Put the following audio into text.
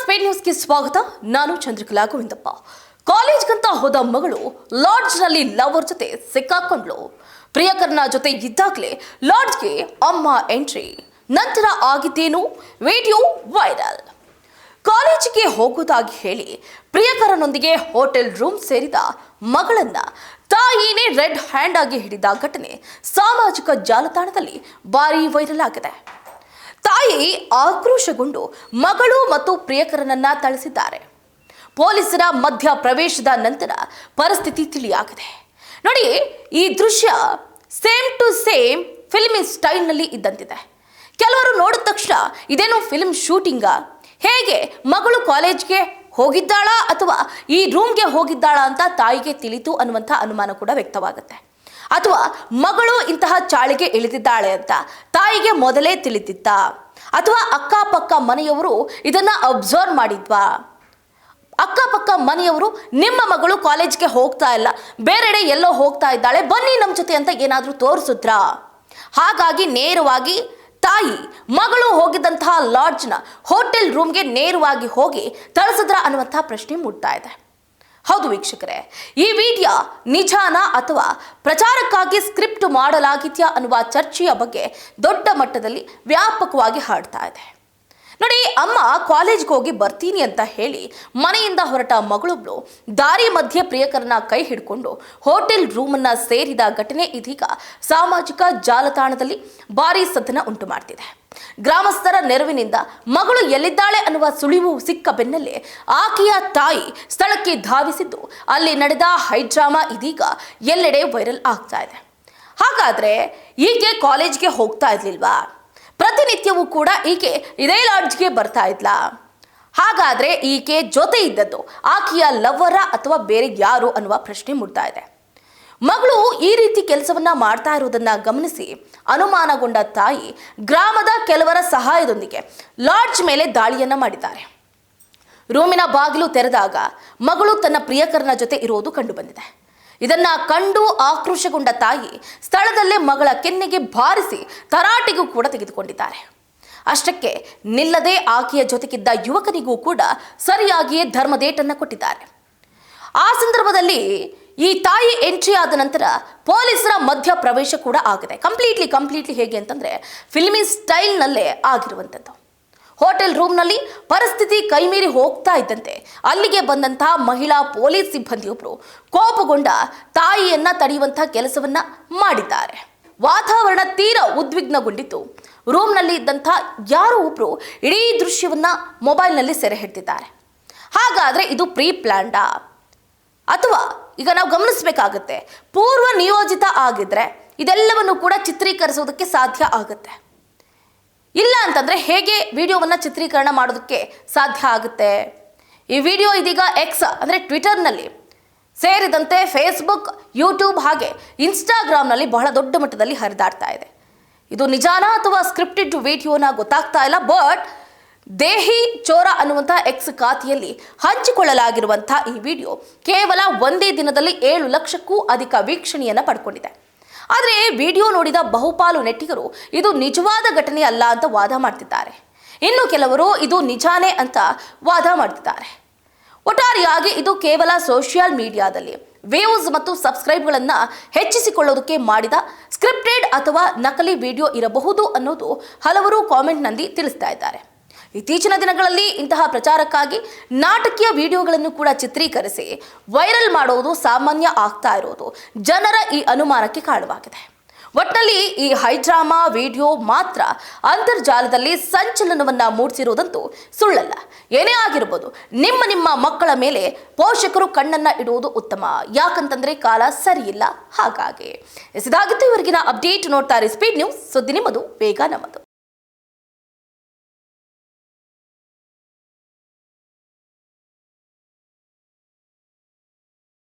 Speed ನ್ಯೂಸ್ಗೆ ಸ್ವಾಗತ. ನಾನು ಚಂದ್ರಕಲಾ ಗೋವಿಂದಪ್ಪ. ಕಾಲೇಜ್ಗಂತ ಹೋದ ಮಗಳು ಲಾಡ್ಜ್ನಲ್ಲಿ ಲವರ್ ಜೊತೆ ಸಿಕ್ಕಾಕೊಂಡ್ಲು. ಪ್ರಿಯಕರನ ಜೊತೆ ಇದ್ದಾಗಲೇ ಲಾಡ್ಜ್ಗೆ ಅಮ್ಮ ಎಂಟ್ರಿ. ನಂತರ ಆಗಿದ್ದೇನು? Video viral. ಕಾಲೇಜಿಗೆ ಹೋಗೋದಾಗಿ ಹೇಳಿ ಪ್ರಿಯಕರನೊಂದಿಗೆ ಹೋಟೆಲ್ ರೂಮ್ ಸೇರಿದ ಮಗಳನ್ನ ತಾಯಿನೇ ರೆಡ್ ಹ್ಯಾಂಡ್ ಆಗಿ ಹಿಡಿದ ಘಟನೆ ಸಾಮಾಜಿಕ ಜಾಲತಾಣದಲ್ಲಿ ಭಾರೀ ವೈರಲ್ ಆಗಿದೆ. ತಾಯಿ ಆಕ್ರೋಶಗೊಂಡು ಮಗಳು ಮತ್ತು ಪ್ರಿಯಕರನನ್ನ ಥಳಿಸಿದ್ದಾರೆ. ಪೊಲೀಸರ ಮಧ್ಯ ಪ್ರವೇಶದ ನಂತರ ಪರಿಸ್ಥಿತಿ ತಿಳಿಯಾಗಿದೆ. ನೋಡಿ, ಈ ದೃಶ್ಯ ಸೇಮ್ ಟು ಸೇಮ್ ಫಿಲ್ಮಿ ಸ್ಟೈಲ್ನಲ್ಲಿ ಇದ್ದಂತಿದೆ. ಕೆಲವರು ನೋಡಿದ ತಕ್ಷಣ ಇದೇನು ಫಿಲ್ಮ್ ಶೂಟಿಂಗಾ, ಹೇಗೆ ಮಗಳು ಕಾಲೇಜ್ಗೆ ಹೋಗಿದ್ದಾಳಾ ಅಥವಾ ಈ ರೂಮ್ಗೆ ಹೋಗಿದ್ದಾಳಾ ಅಂತ ತಾಯಿಗೆ ತಿಳಿತು ಅನ್ನುವಂಥ ಅನುಮಾನ ಕೂಡ ವ್ಯಕ್ತವಾಗುತ್ತೆ. ಅಥವಾ ಮಗಳು ಇಂತಹ ಚಾಳಿಗೆ ಇಳಿದಿದ್ದಾಳೆ ಅಂತ ತಾಯಿಗೆ ಮೊದಲೇ ತಿಳಿದಿತ್ತ, ಅಥವಾ ಅಕ್ಕಪಕ್ಕ ಮನೆಯವರು ಇದನ್ನ ಅಬ್ಸರ್ವ್ ಮಾಡಿದ್ವಾ? ಅಕ್ಕಪಕ್ಕ ಮನೆಯವರು ನಿಮ್ಮ ಮಗಳು ಕಾಲೇಜ್ಗೆ ಹೋಗ್ತಾ ಇಲ್ಲ, ಬೇರೆಡೆ ಎಲ್ಲೋ ಹೋಗ್ತಾ ಇದ್ದಾಳೆ, ಬನ್ನಿ ನಮ್ಮ ಜೊತೆ ಅಂತ ಏನಾದರೂ ತೋರಿಸಿದ್ರಾ? ಹಾಗಾಗಿ ನೇರವಾಗಿ ತಾಯಿ ಮಗಳು ಹೋಗಿದ್ದಂತಹ ಲಾಡ್ಜ್ನ ಹೋಟೆಲ್ ರೂಮ್ಗೆ ನೇರವಾಗಿ ಹೋಗಿ ಥಳಿಸಿದ್ರ ಅನ್ನುವಂತಹ ಪ್ರಶ್ನೆ ಮೂಡ್ತಾ ಇದೆ. ಹೌದು ವೀಕ್ಷಕರೇ, ಈ ವಿಡಿಯೋ ನಿಜಾನಾ ಅಥವಾ ಪ್ರಚಾರಕ್ಕಾಗಿ ಸ್ಕ್ರಿಪ್ಟ್ ಮಾಡಲಾಗಿದೆಯಾ ಅನ್ನುವ ಚರ್ಚೆಯ ಬಗ್ಗೆ ದೊಡ್ಡ ಮಟ್ಟದಲ್ಲಿ ವ್ಯಾಪಕವಾಗಿ ಹರಡ್ತಾ ಇದೆ. ನೋಡಿ, ಅಮ್ಮ ಕಾಲೇಜ್ಗೆ ಹೋಗಿ ಬರ್ತೀನಿ ಅಂತ ಹೇಳಿ ಮನೆಯಿಂದ ಹೊರಟ ಮಗಳೊಬ್ಳು ದಾರಿ ಮಧ್ಯೆ ಪ್ರಿಯಕರನ ಕೈ ಹಿಡ್ಕೊಂಡು ಹೋಟೆಲ್ ರೂಮನ್ನ ಸೇರಿದ ಘಟನೆ ಇದೀಗ ಸಾಮಾಜಿಕ ಜಾಲತಾಣದಲ್ಲಿ ಭಾರೀ ಸದ್ದನ್ನ ಉಂಟು ಮಾಡ್ತಿದೆ. ಗ್ರಾಮಸ್ಥರ ನೆರವಿನಿಂದ ಮಗಳು ಎಲ್ಲಿದ್ದಾಳೆ ಅನ್ನುವ ಸುಳಿವು ಸಿಕ್ಕ ಬೆನ್ನಲ್ಲೇ ಆಕೆಯ ತಾಯಿ ಸ್ಥಳಕ್ಕೆ ಧಾವಿಸಿದ್ದು ಅಲ್ಲಿ ನಡೆದ ಹೈಡ್ರಾಮಾ ಇದೀಗ ಎಲ್ಲೆಡೆ ವೈರಲ್ ಆಗ್ತಾ ಇದೆ. ಹಾಗಾದ್ರೆ ಈಕೆ ಕಾಲೇಜ್ಗೆ ಹೋಗ್ತಾ ಇರ್ಲಿಲ್ವಾ? ಪ್ರತಿನಿತ್ಯವೂ ಕೂಡ ಈಕೆ ಇದೇ ಲಾಡ್ಜ್ಗೆ ಬರ್ತಾ ಇದ್ಲಾ? ಹಾಗಾದ್ರೆ ಈಕೆ ಜೊತೆ ಇದ್ದದ್ದು ಆಕೆಯ ಲವ್ವರ ಅಥವಾ ಬೇರೆ ಯಾರು ಅನ್ನುವ ಪ್ರಶ್ನೆ ಮೂಡ್ತಾ ಇದೆ. ಮಗಳು ಈ ರೀತಿ ಕೆಲಸವನ್ನ ಮಾಡ್ತಾ ಇರೋದನ್ನ ಗಮನಿಸಿ ಅನುಮಾನಗೊಂಡ ತಾಯಿ ಗ್ರಾಮದ ಕೆಲವರ ಸಹಾಯದೊಂದಿಗೆ ಲಾಡ್ಜ್ ಮೇಲೆ ದಾಳಿಯನ್ನ ಮಾಡಿದ್ದಾರೆ. ರೂಮಿನ ಬಾಗಿಲು ತೆರೆದಾಗ ಮಗಳು ತನ್ನ ಪ್ರಿಯಕರನ ಜೊತೆ ಇರೋದು ಕಂಡು ಬಂದಿದೆ. ಇದನ್ನ ಕಂಡು ಆಕ್ರೋಶಗೊಂಡ ತಾಯಿ ಸ್ಥಳದಲ್ಲೇ ಮಗಳ ಕೆನ್ನೆಗೆ ಬಾರಿಸಿ ತರಾಟೆಗೂ ಕೂಡ ತೆಗೆದುಕೊಂಡಿದ್ದಾರೆ. ಅಷ್ಟಕ್ಕೆ ನಿಲ್ಲದೆ ಆಕೆಯ ಜೊತೆಗಿದ್ದ ಯುವಕನಿಗೂ ಕೂಡ ಸರಿಯಾಗಿಯೇ ಧರ್ಮದೇಟನ್ನ ಕೊಟ್ಟಿದ್ದಾರೆ. ಆ ಸಂದರ್ಭದಲ್ಲಿ ಈ ತಾಯಿ ಎಂಟ್ರಿ ಆದ ನಂತರ ಪೊಲೀಸರ ಮಧ್ಯ ಪ್ರವೇಶ ಕೂಡ ಆಗಿದೆ. ಕಂಪ್ಲೀಟ್ಲಿ ಹೇಗೆ ಅಂತಂದ್ರೆ ಫಿಲ್ಮಿ ಸ್ಟೈಲ್ನಲ್ಲೇ ಆಗಿರುವಂಥದ್ದು. ಹೋಟೆಲ್ ರೂಮ್ನಲ್ಲಿ ಪರಿಸ್ಥಿತಿ ಕೈಮೀರಿ ಹೋಗ್ತಾ ಇದ್ದಂತೆ ಅಲ್ಲಿಗೆ ಬಂದಂತಹ ಮಹಿಳಾ ಪೊಲೀಸ್ ಸಿಬ್ಬಂದಿಯೊಬ್ಬರು ಕೋಪಗೊಂಡ ತಾಯಿಯನ್ನ ತಡೆಯುವಂತಹ ಕೆಲಸವನ್ನ ಮಾಡಿದ್ದಾರೆ. ವಾತಾವರಣ ತೀರಾ ಉದ್ವಿಗ್ನಗೊಂಡಿತ್ತು. ರೂಮ್ನಲ್ಲಿ ಇದ್ದಂತಹ ಯಾರೋ ಒಬ್ರು ಇಡೀ ದೃಶ್ಯವನ್ನ ಮೊಬೈಲ್ನಲ್ಲಿ ಸೆರೆ ಹಿಡಿದಿದ್ದಾರೆ. ಹಾಗಾದ್ರೆ ಇದು ಪ್ರೀ ಪ್ಲಾನ್ಡಾ ಅಥವಾ ಈಗ ನಾವು ಗಮನಿಸಬೇಕಾಗುತ್ತೆ, ಪೂರ್ವ ನಿಯೋಜಿತ ಆಗಿದ್ರೆ ಇದೆಲ್ಲವನ್ನು ಕೂಡ ಚಿತ್ರೀಕರಿಸೋದಕ್ಕೆ ಸಾಧ್ಯ ಆಗುತ್ತೆ. ಇಲ್ಲ ಅಂತಂದ್ರೆ ಹೇಗೆ ವಿಡಿಯೋವನ್ನ ಚಿತ್ರೀಕರಣ ಮಾಡೋದಕ್ಕೆ ಸಾಧ್ಯ ಆಗುತ್ತೆ? ಈ ವಿಡಿಯೋ ಇದೀಗ ಎಕ್ಸ್ ಅಂದ್ರೆ ಟ್ವಿಟರ್ನಲ್ಲಿ ಸೇರಿದಂತೆ ಫೇಸ್ಬುಕ್, ಯೂಟ್ಯೂಬ್ ಹಾಗೆ ಇನ್ಸ್ಟಾಗ್ರಾಮ್ನಲ್ಲಿ ಬಹಳ ದೊಡ್ಡ ಮಟ್ಟದಲ್ಲಿ ಹರಿದಾಡ್ತಾ ಇದೆ. ಇದು ನಿಜಾನಾ ಅಥವಾ ಸ್ಕ್ರಿಪ್ಟೆಡ್ ವಿಡಿಯೋನ ಗೊತ್ತಾಗ್ತಾ ಇಲ್ಲ. ಬಟ್ ದೇಹಿ ಚೋರ ಅನ್ನುವಂಥ ಎಕ್ಸ್ ಖಾತೆಯಲ್ಲಿ ಹಂಚಿಕೊಳ್ಳಲಾಗಿರುವಂತಹ ಈ ವಿಡಿಯೋ ಕೇವಲ ಒಂದೇ ದಿನದಲ್ಲಿ 7 ಲಕ್ಷಕ್ಕೂ ಅಧಿಕ ವೀಕ್ಷಣೆಯನ್ನು ಪಡ್ಕೊಂಡಿದೆ. ಆದರೆ ವಿಡಿಯೋ ನೋಡಿದ ಬಹುಪಾಲು ನೆಟ್ಟಿಗರು ಇದು ನಿಜವಾದ ಘಟನೆ ಅಲ್ಲ ಅಂತ ವಾದ ಮಾಡ್ತಿದ್ದಾರೆ. ಇನ್ನು ಕೆಲವರು ಇದು ನಿಜಾನೇ ಅಂತ ವಾದ ಮಾಡ್ತಿದ್ದಾರೆ. ಒಟ್ಟಾರೆಯಾಗಿ ಇದು ಕೇವಲ ಸೋಷಿಯಲ್ ಮೀಡಿಯಾದಲ್ಲಿ ವ್ಯೂಸ್ ಮತ್ತು ಸಬ್ಸ್ಕ್ರೈಬ್ಗಳನ್ನು ಹೆಚ್ಚಿಸಿಕೊಳ್ಳೋದಕ್ಕೆ ಮಾಡಿದ ಸ್ಕ್ರಿಪ್ಟೆಡ್ ಅಥವಾ ನಕಲಿ ವಿಡಿಯೋ ಇರಬಹುದು ಅನ್ನೋದು ಹಲವರು ಕಾಮೆಂಟ್ನಲ್ಲಿ ತಿಳಿಸ್ತಾ ಇದ್ದಾರೆ. ಇತ್ತೀಚಿನ ದಿನಗಳಲ್ಲಿ ಇಂತಹ ಪ್ರಚಾರಕ್ಕಾಗಿ ನಾಟಕೀಯ ವಿಡಿಯೋಗಳನ್ನು ಕೂಡ ಚಿತ್ರೀಕರಿಸಿ ವೈರಲ್ ಮಾಡೋದು ಸಾಮಾನ್ಯ ಆಗ್ತಾ ಇರೋದು ಜನರ ಈ ಅನುಮಾನಕ್ಕೆ ಕಾರಣವಾಗಿದೆ. ಒಟ್ಟಿನಲ್ಲಿ ಈ ಹೈಡ್ರಾಮಾ ವಿಡಿಯೋ ಮಾತ್ರ ಅಂತರ್ಜಾಲದಲ್ಲಿ ಸಂಚಲನವನ್ನ ಮೂಡಿಸಿರೋದಂತೂ ಸುಳ್ಳಲ್ಲ. ಏನೇ ಆಗಿರ್ಬೋದು, ನಿಮ್ಮ ಮಕ್ಕಳ ಮೇಲೆ ಪೋಷಕರು ಕಣ್ಣನ್ನ ಇಡುವುದು ಉತ್ತಮ. ಯಾಕಂತಂದ್ರೆ ಕಾಲ ಸರಿಯಿಲ್ಲ. ಹಾಗಾಗಿ ಇದಾಗಿತ್ತು ಇವರಿಗಿನ ಅಪ್ಡೇಟ್. ನೋಡ್ತಾರೆ ಸ್ಪೀಡ್ ನ್ಯೂಸ್, ಸುದ್ದಿ ನಿಮ್ಮದು, ಬೇಗ ನಮ್ಮದು.